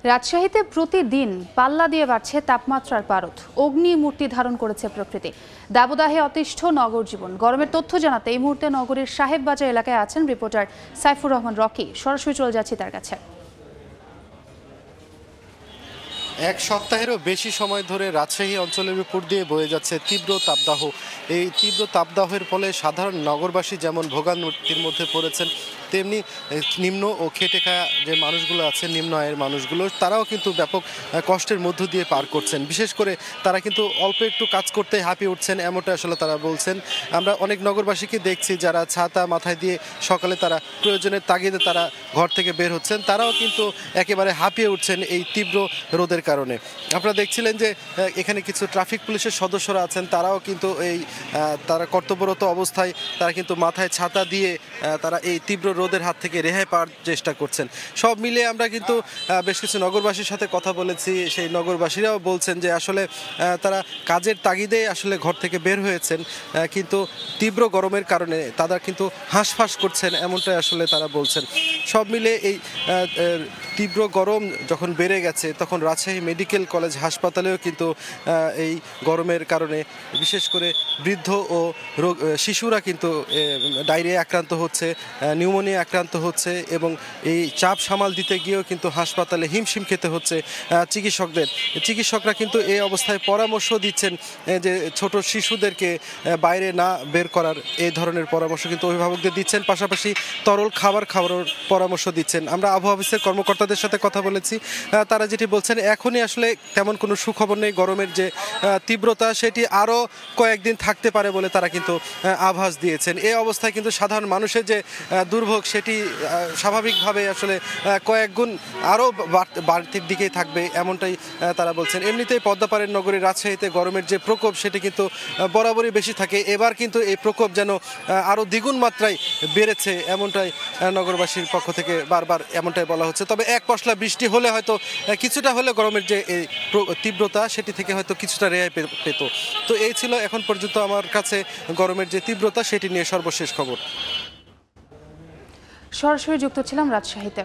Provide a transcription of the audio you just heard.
রাজশাহীতে প্রতিদিন পাল্লা দিয়ে বাড়ছে তাপমাত্রার পারদ। অগ্নি মূর্তি ধারণ করেছে প্রকৃতি। দাবদাহে অতিষ্ঠ নগর জীবন। গরমের তথ্য জানাতে এই মুহূর্তে নগরীর সাহেববাজার এলাকায় আছেন রিপোর্টার সাইফুর রহমান রকি। সরাসরি চলে যাচ্ছি তার কাছে। এক সপ্তাহেরও বেশি সময় ধরে রাজশাহী অঞ্চলের উপর দিয়ে বয়ে যাচ্ছে তীব্র তাপদাহ। এই তীব্র তাপদাহের ফলে সাধারণ নগরবাসী যেমন ভোগান্তির মধ্যে পড়েছেন, তেমনি নিম্ন ও খেটে খাওয়া যে মানুষগুলো আছে, নিম্ন আয়ের মানুষগুলো, তারাও কিন্তু ব্যাপক কষ্টের মধ্য দিয়ে পার করছেন। বিশেষ করে তারা কিন্তু অল্প একটু কাজ করতে হাঁপিয়ে উঠছেন, এমনটা আসলে তারা বলছেন। আমরা অনেক নগরবাসীকে দেখছি যারা ছাতা মাথায় দিয়ে সকালে তারা প্রয়োজনের তাগিদে তারা ঘর থেকে বের হচ্ছেন, তারাও কিন্তু একেবারে হাঁপিয়ে উঠছেন এই তীব্র রোদের কারণে। আপনারা দেখছিলেন যে এখানে কিছু ট্রাফিক পুলিশের সদস্যরা আছেন, তারাও কিন্তু তারা কর্তব্যরত অবস্থায় তারা কিন্তু মাথায় ছাতা দিয়ে তারা এই তীব্র রোদের হাত থেকে রেহাই পাওয়ার চেষ্টা করছেন। সব মিলিয়ে আমরা কিন্তু বেশ কিছু নগরবাসীর সাথে কথা বলেছি। সেই নগরবাসীরাও বলছেন যে আসলে তারা কাজের তাগিদে আসলে ঘর থেকে বের হয়েছেন, কিন্তু তীব্র গরমের কারণে তারা কিন্তু হাঁসফাঁস করছেন, এমনটাই আসলে তারা বলছেন। সব মিলে এই তীব্র গরম যখন বেড়ে গেছে, তখন রাজশাহী মেডিকেল কলেজ হাসপাতালেও কিন্তু এই গরমের কারণে বিশেষ করে বৃদ্ধ ও শিশুরা কিন্তু ডায়রিয়া আক্রান্ত হচ্ছে, নিউমোনিয়া আক্রান্ত হচ্ছে, এবং এই চাপ সামাল দিতে গিয়েও কিন্তু হাসপাতালে হিমশিম খেতে হচ্ছে চিকিৎসকরা কিন্তু এই অবস্থায় পরামর্শ দিচ্ছেন যে ছোট শিশুদেরকে বাইরে না বের করার, এই ধরনের পরামর্শ কিন্তু অভিভাবকদের দিচ্ছেন। পাশাপাশি তরল খাবার খাওয়ার পরামর্শ দিচ্ছেন। আমরা আবহাওয়া অফিসের কর্মকর্তাদের সাথে কথা বলেছি, তারা যেটি বলছেন এখনই আসলে তেমন কোনো সুখবর নেই। গরমের যে তীব্রতা সেটি আরও কয়েকদিন থাকতে পারে বলে তারা কিন্তু আভাস দিয়েছেন। এই অবস্থায় কিন্তু সাধারণ মানুষের যে দুর্ভোগ সেটি স্বাভাবিকভাবে আসলে কয়েক গুণ আরও বাড়তির দিকেই থাকবে, এমনটাই তারা বলছেন। এমনিতেই পদ্মাপাড়ের নগরী রাজশাহীতে গরমের যে প্রকোপ সেটি কিন্তু বরাবরই বেশি থাকে। এবার কিন্তু এই প্রকোপ যেন আরও দ্বিগুণ মাত্রায় বেড়েছে, এমনটাই নগরবাসীর পক্ষ থেকে বারবার এমনটাই বলা হচ্ছে। তবে এক পশলা বৃষ্টি হলে হয়তো কিছুটা হলে গরমের যে এই তীব্রতা সেটি থেকে হয়তো কিছুটা রেহাই পেত। তো এই ছিল এখন পর্যন্ত আমার কাছে গরমের যে তীব্রতা সেটি নিয়ে সর্বশেষ খবর। সরাসরি যুক্ত ছিলাম রাজশাহীতে।